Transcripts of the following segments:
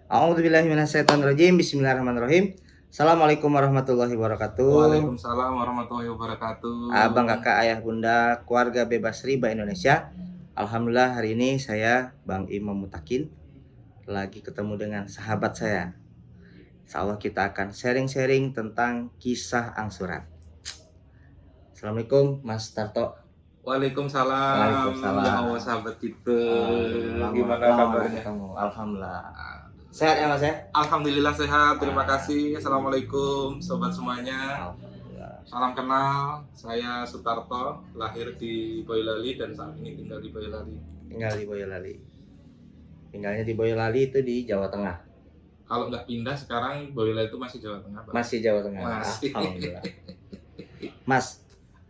A'udzubillahiminasyaitonirrajim. Bismillahirrahmanirrahim. Assalamualaikum warahmatullahi wabarakatuh. Waalaikumsalam warahmatullahi wabarakatuh. Abang, kakak, ayah, bunda, keluarga bebas riba Indonesia. Alhamdulillah hari ini saya Bang Imam Mutakin lagi ketemu dengan sahabat saya. Insya Allah kita akan sharing-sharing tentang kisah angsuran. Assalamualaikum Mas Tarto. Waalaikumsalam. Waalaikumsalam. Ya Allah sahabat kita. Gimana Lama kabarnya? ketemu. Alhamdulillah. Sehat ya Mas ya? Alhamdulillah sehat. Terima kasih. Assalamualaikum sobat semuanya. Alhamdulillah. Salam kenal. Saya Sutarto, lahir di Boyolali dan saat ini tinggal di Boyolali. Tinggal di Boyolali. Tinggalnya di Boyolali itu di Jawa Tengah. Kalau nggak pindah sekarang Boyolali itu masih Jawa Tengah, Pak. Masih Jawa Tengah. Masih. Alhamdulillah. Mas,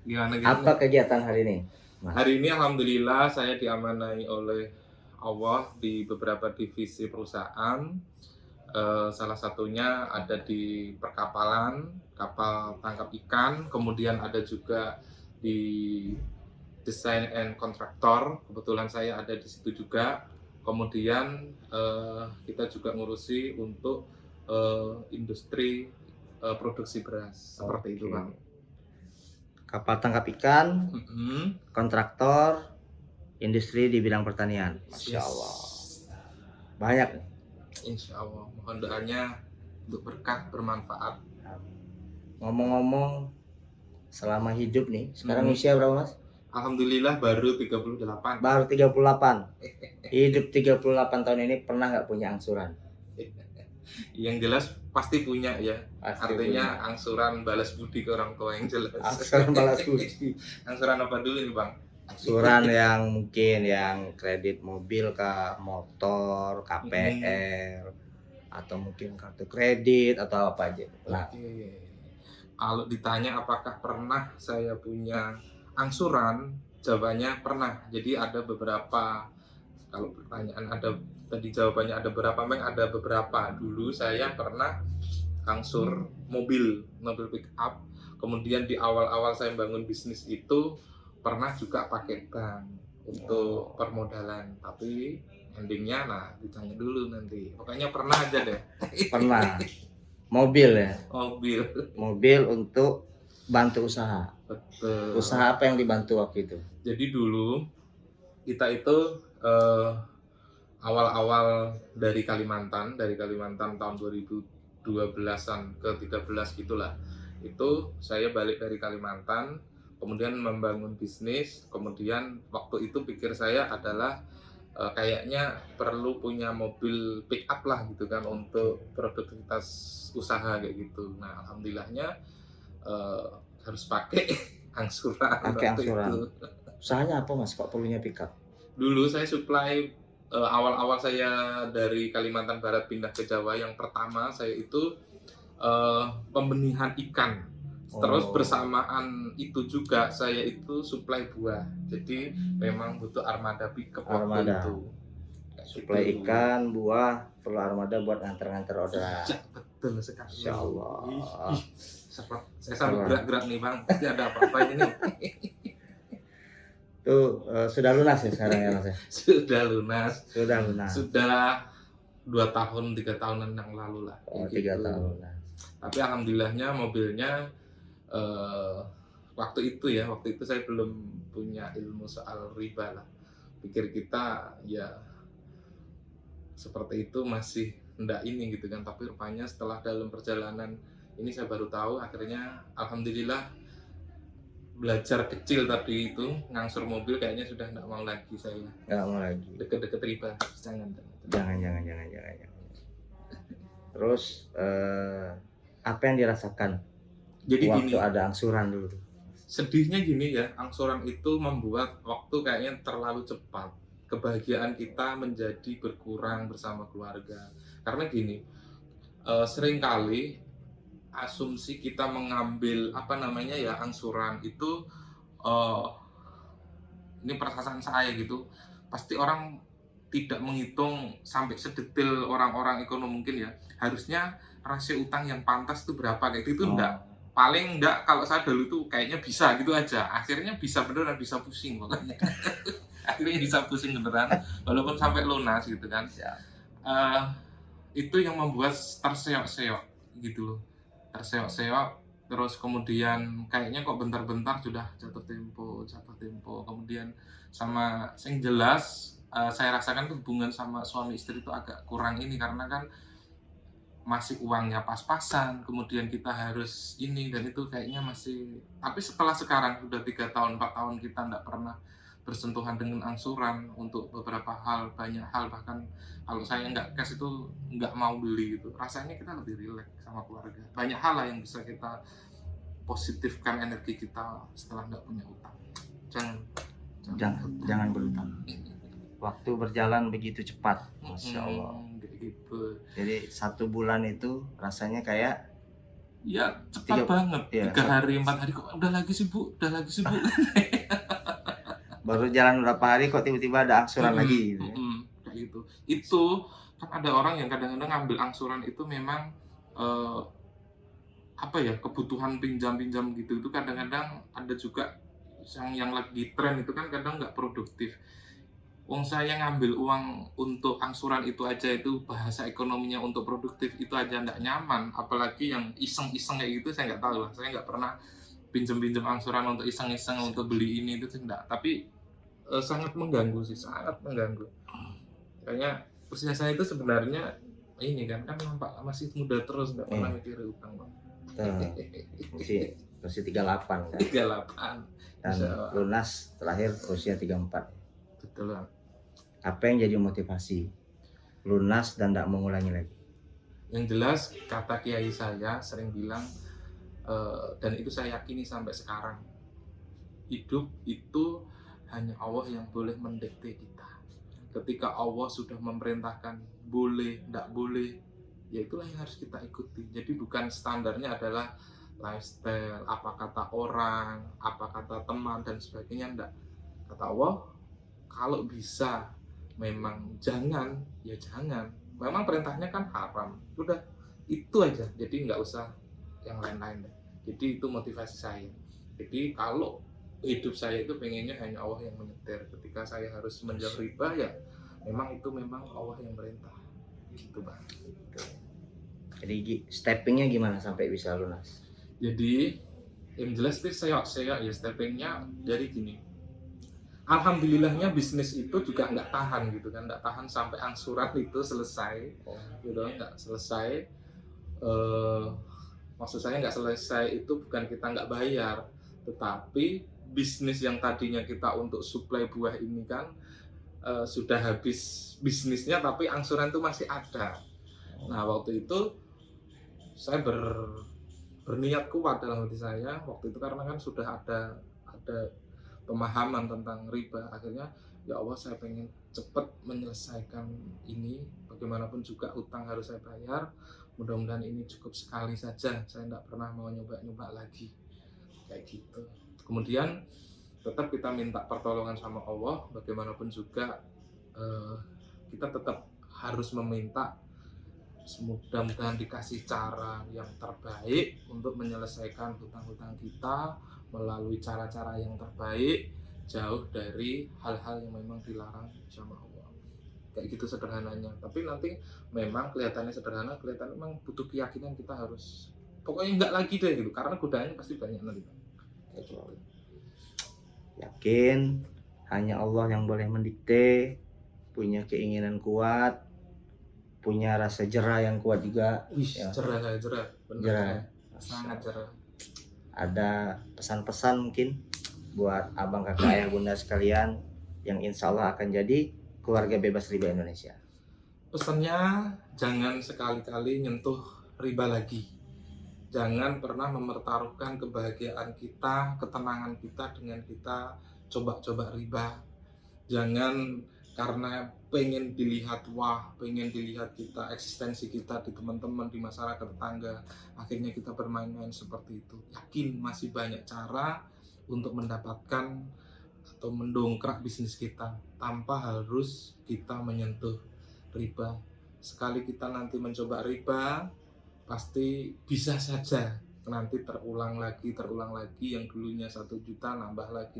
Gimana? apa kegiatan hari ini? Mas? Hari ini alhamdulillah saya diamanai oleh Allah di beberapa divisi perusahaan. Salah satunya ada di perkapalan, kapal tangkap ikan, kemudian ada juga di desain and kontraktor. Kebetulan saya ada di situ juga. Kemudian kita juga ngurusi untuk industri produksi beras seperti itu, Bang. Kapal tangkap ikan, Mm-hmm. kontraktor, industri di bidang pertanian. Masya Allah. Banyak. Insya Allah. Mohon doanya untuk berkah, bermanfaat. Ngomong-ngomong, selama hidup nih, sekarang usia berapa Mas? Alhamdulillah baru 38. Baru 38. Hidup 38 tahun ini pernah nggak punya angsuran? Yang jelas pasti punya ya. Pasti Artinya punya. angsuran balas budi ke orang tua yang jelas. Angsuran balas budi. Angsuran apa dulu nih, Bang? Angsuran yang mungkin yang kredit mobil kah, motor, KPR, atau mungkin kartu kredit atau apa aja. Nah, Oke. Kalau ditanya apakah pernah saya punya angsuran, jawabannya pernah. Jadi ada beberapa, kalau pertanyaan ada tadi jawabannya ada berapa, memang ada beberapa. Dulu saya pernah angsur mobil pick up. Kemudian di awal-awal saya bangun bisnis itu pernah juga pakai bank untuk permodalan. Tapi endingnya nah ditanya dulu nanti. Pokoknya pernah aja deh. pernah. Mobil ya. Mobil. Mobil untuk bantu usaha. Betul. Usaha apa yang dibantu waktu itu? Jadi dulu kita itu awal-awal dari Kalimantan tahun 2012-an ke 13 gitulah. Itu saya balik dari Kalimantan, kemudian membangun bisnis, kemudian waktu itu pikir saya adalah kayaknya perlu punya mobil pick up lah gitu kan untuk produktivitas usaha kayak gitu. Nah, alhamdulillahnya harus pakai angsuran. Pakai waktu angsuran. itu. Usahanya apa Mas? Kok perlunya pick up? Dulu saya supply awal-awal saya dari Kalimantan Barat pindah ke Jawa, yang pertama saya itu pembenihan ikan. Terus bersamaan itu juga saya itu supply buah. Jadi memang butuh armada pickup waktu Armada. itu. Suplai Gitu. ikan, buah, perlu armada buat nganter-nganter orderan. Ya, betul sekali. Insya Allah. Ih, saya sambil gerak-gerak nih, Bang. Pasti ada apa-apa ini. Itu sudah lunas ya sekarang ya Mas ya? Sudah lunas. Sudah lunas. Sudah 2 tahun 3 tahunan yang lalu lah. Oh, Kayak 3 gitu. tahun lunas. Tapi alhamdulillahnya mobilnya waktu itu saya belum punya ilmu soal riba lah. Pikir kita ya seperti itu masih ndak ini gitu kan. Tapi rupanya setelah dalam perjalanan ini saya baru tahu, akhirnya alhamdulillah belajar kecil tadi itu ngangsur mobil kayaknya sudah ndak mau lagi saya. Nggak mau lagi. Deket-deket riba, jangan. Jangan. Terus apa yang dirasakan Jadi waktu gini, ada angsuran dulu? sedihnya gini ya, angsuran itu membuat waktu kayaknya terlalu cepat. Kebahagiaan kita menjadi berkurang bersama keluarga. Karena gini, seringkali asumsi kita mengambil angsuran itu, ini perasaan saya gitu, pasti orang tidak menghitung sampai sedetail orang-orang ekonomi mungkin ya. Harusnya rasio utang yang pantas itu berapa kayak gitu, enggak. Paling enggak, kalau saya dulu tuh kayaknya bisa gitu aja. Akhirnya bisa beneran, bisa pusing pokoknya. Akhirnya bisa pusing beneran, walaupun sampai lunas gitu kan. itu yang membuat terseok-seok gitu loh, terseok-seok. Terus kemudian kayaknya kok bentar-bentar sudah jatuh tempo. Kemudian sama yang jelas, saya rasakan hubungan sama suami istri itu agak kurang ini, karena kan masih uangnya pas-pasan, kemudian kita harus ini dan itu kayaknya masih. Tapi setelah sekarang udah 3 tahun, 4 tahun kita nggak pernah bersentuhan dengan angsuran untuk beberapa hal, banyak hal, bahkan kalau saya nggak cash itu nggak mau beli gitu. Rasanya kita lebih rileks sama keluarga. Banyak hal lah yang bisa kita positifkan energi kita setelah nggak punya utang. Jangan Jangan berutang. Waktu berjalan begitu cepat, Masya Allah. Kayak gitu. Jadi 1 bulan itu rasanya kayak Ya cepat banget, ya, 3 hari 4 hari kok udah lagi sibuk. Baru jalan berapa hari kok tiba-tiba ada angsuran lagi gitu ya. Kayak gitu. Itu kan ada orang yang kadang-kadang ngambil angsuran itu memang kebutuhan pinjam-pinjam gitu. Itu kadang-kadang ada juga yang lagi tren itu kan kadang nggak produktif. Wong saya ngambil uang untuk angsuran itu aja, itu bahasa ekonominya untuk produktif itu aja nggak nyaman, apalagi yang iseng-iseng kayak gitu saya nggak tahu lah. Saya nggak pernah pinjam angsuran untuk iseng-iseng untuk beli ini itu enggak, tapi sangat mengganggu sih, sangat mengganggu. Kayaknya usia saya itu sebenarnya ini kan nampak masih muda terus, nggak pernah mikir utang bang. Masih 38 kan. 38 Dan lunas terakhir usia 34. Betul bang. Apa yang jadi motivasi lunas dan tidak mengulangi lagi? Yang jelas kata kiai saya sering bilang, dan itu saya yakini sampai sekarang, hidup itu hanya Allah yang boleh mendikte kita. Ketika Allah sudah memerintahkan boleh, tidak boleh, ya itulah yang harus kita ikuti. Jadi bukan standarnya adalah lifestyle, apa kata orang, apa kata teman dan sebagainya, enggak. Kata Allah, kalau bisa memang jangan, ya jangan. Memang perintahnya kan haram, udah itu aja. Jadi nggak usah yang lain-lain. Jadi itu motivasi saya. Jadi kalau hidup saya itu pengennya hanya Allah yang menyetir. Ketika saya harus menjauh riba, ya memang Allah yang merintah. Gitu bang. Jadi steppingnya gimana sampai bisa lunas? Jadi yang jelas sih saya ya steppingnya dari gini. Alhamdulillahnya bisnis itu juga nggak tahan gitu kan, nggak tahan sampai angsuran itu selesai, gitu nggak selesai. Maksud saya nggak selesai itu bukan kita nggak bayar, tetapi bisnis yang tadinya kita untuk suplai buah ini kan sudah habis bisnisnya, tapi angsuran itu masih ada. Nah waktu itu saya berniat kuat dalam hati saya waktu itu, karena kan sudah ada pemahaman tentang riba. Akhirnya ya Allah, saya pengen cepat menyelesaikan ini, bagaimanapun juga utang harus saya bayar, mudah-mudahan ini cukup sekali saja, saya tidak pernah mau nyoba-nyoba lagi kayak gitu. Kemudian tetap kita minta pertolongan sama Allah, bagaimanapun juga kita tetap harus meminta, mudah-mudahan dikasih cara yang terbaik untuk menyelesaikan hutang-hutang kita melalui cara-cara yang terbaik, jauh dari hal-hal yang memang dilarang sama Allah. Kayak gitu sederhananya. Tapi nanti memang kelihatannya sederhana, kelihatan memang butuh keyakinan, kita harus pokoknya enggak lagi deh gitu, karena godaannya pasti banyak nanti. Kayak gitu. Yakin hanya Allah yang boleh mendikte, punya keinginan kuat, punya rasa jerah yang kuat juga. Ya. Jerah. Sangat jerah. Ada pesan-pesan mungkin buat abang kakak ayah bunda sekalian yang insya Allah akan jadi keluarga bebas riba Indonesia? Pesannya, jangan sekali-kali nyentuh riba lagi. Jangan pernah mempertaruhkan kebahagiaan kita, ketenangan kita dengan kita coba-coba riba. Jangan karena pengen dilihat pengen dilihat kita, eksistensi kita di teman-teman, di masyarakat tetangga, akhirnya kita bermain-main seperti itu. Yakin masih banyak cara untuk mendapatkan atau mendongkrak bisnis kita tanpa harus kita menyentuh riba. Sekali kita nanti mencoba riba, pasti bisa saja nanti terulang lagi, yang dulunya 1 juta nambah lagi.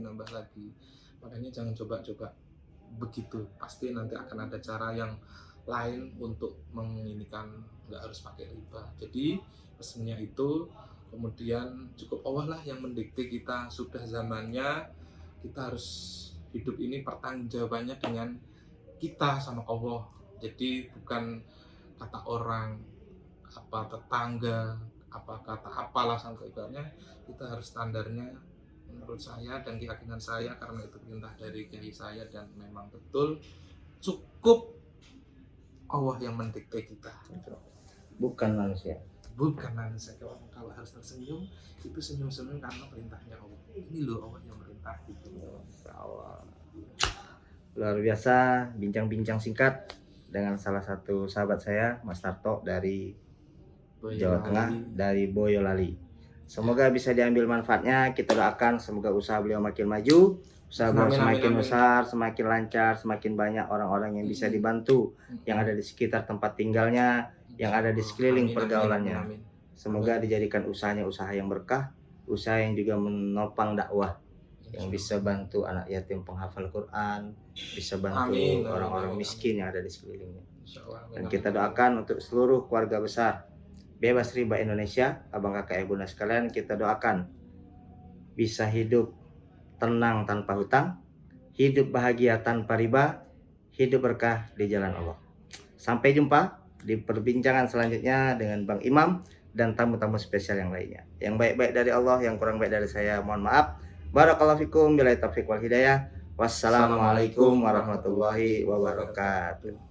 Makanya jangan coba-coba begitu, pasti nanti akan ada cara yang lain untuk menginikan, nggak harus pakai riba. Jadi pesannya itu, kemudian cukup Allah lah yang mendikte kita, sudah zamannya kita harus hidup ini pertanggungjawabannya dengan kita sama Allah. Jadi bukan kata orang, apa tetangga, apa kata apalah sampai ibaratnya, kita harus standarnya menurut saya dan keyakinan saya, karena itu perintah dari kiai saya dan memang betul, cukup Allah yang mendikte kita, Bukan manusia. bukan manusia. Kalau harus tersenyum itu senyum-senyum karena perintahnya Allah. Ini loh Allah yang merintah gitu. Masya Allah. Luar biasa bincang-bincang singkat dengan salah satu sahabat saya, Mas Tarto dari Jawa Tengah, dari Boyolali. Semoga bisa diambil manfaatnya. Kita doakan semoga usaha beliau makin maju, usaha beliau semakin besar, semakin lancar, semakin banyak orang-orang yang bisa dibantu, yang ada di sekitar tempat tinggalnya, yang ada di sekeliling pergaulannya. Semoga dijadikan usahanya usaha yang berkah, usaha yang juga menopang dakwah, yang bisa bantu anak yatim penghafal Quran, bisa bantu orang-orang miskin yang ada di sekelilingnya. Dan kita doakan untuk seluruh keluarga besar Bebas Riba Indonesia, abang kakak ibu sekalian, kita doakan bisa hidup tenang tanpa hutang, hidup bahagia tanpa riba, hidup berkah di jalan Allah. Sampai jumpa di perbincangan selanjutnya dengan Bang Imam dan tamu-tamu spesial yang lainnya. Yang baik-baik dari Allah, yang kurang baik dari saya, mohon maaf. Barakallahu fikum, billahi taufiq wal hidayah. Wassalamualaikum warahmatullahi wabarakatuh.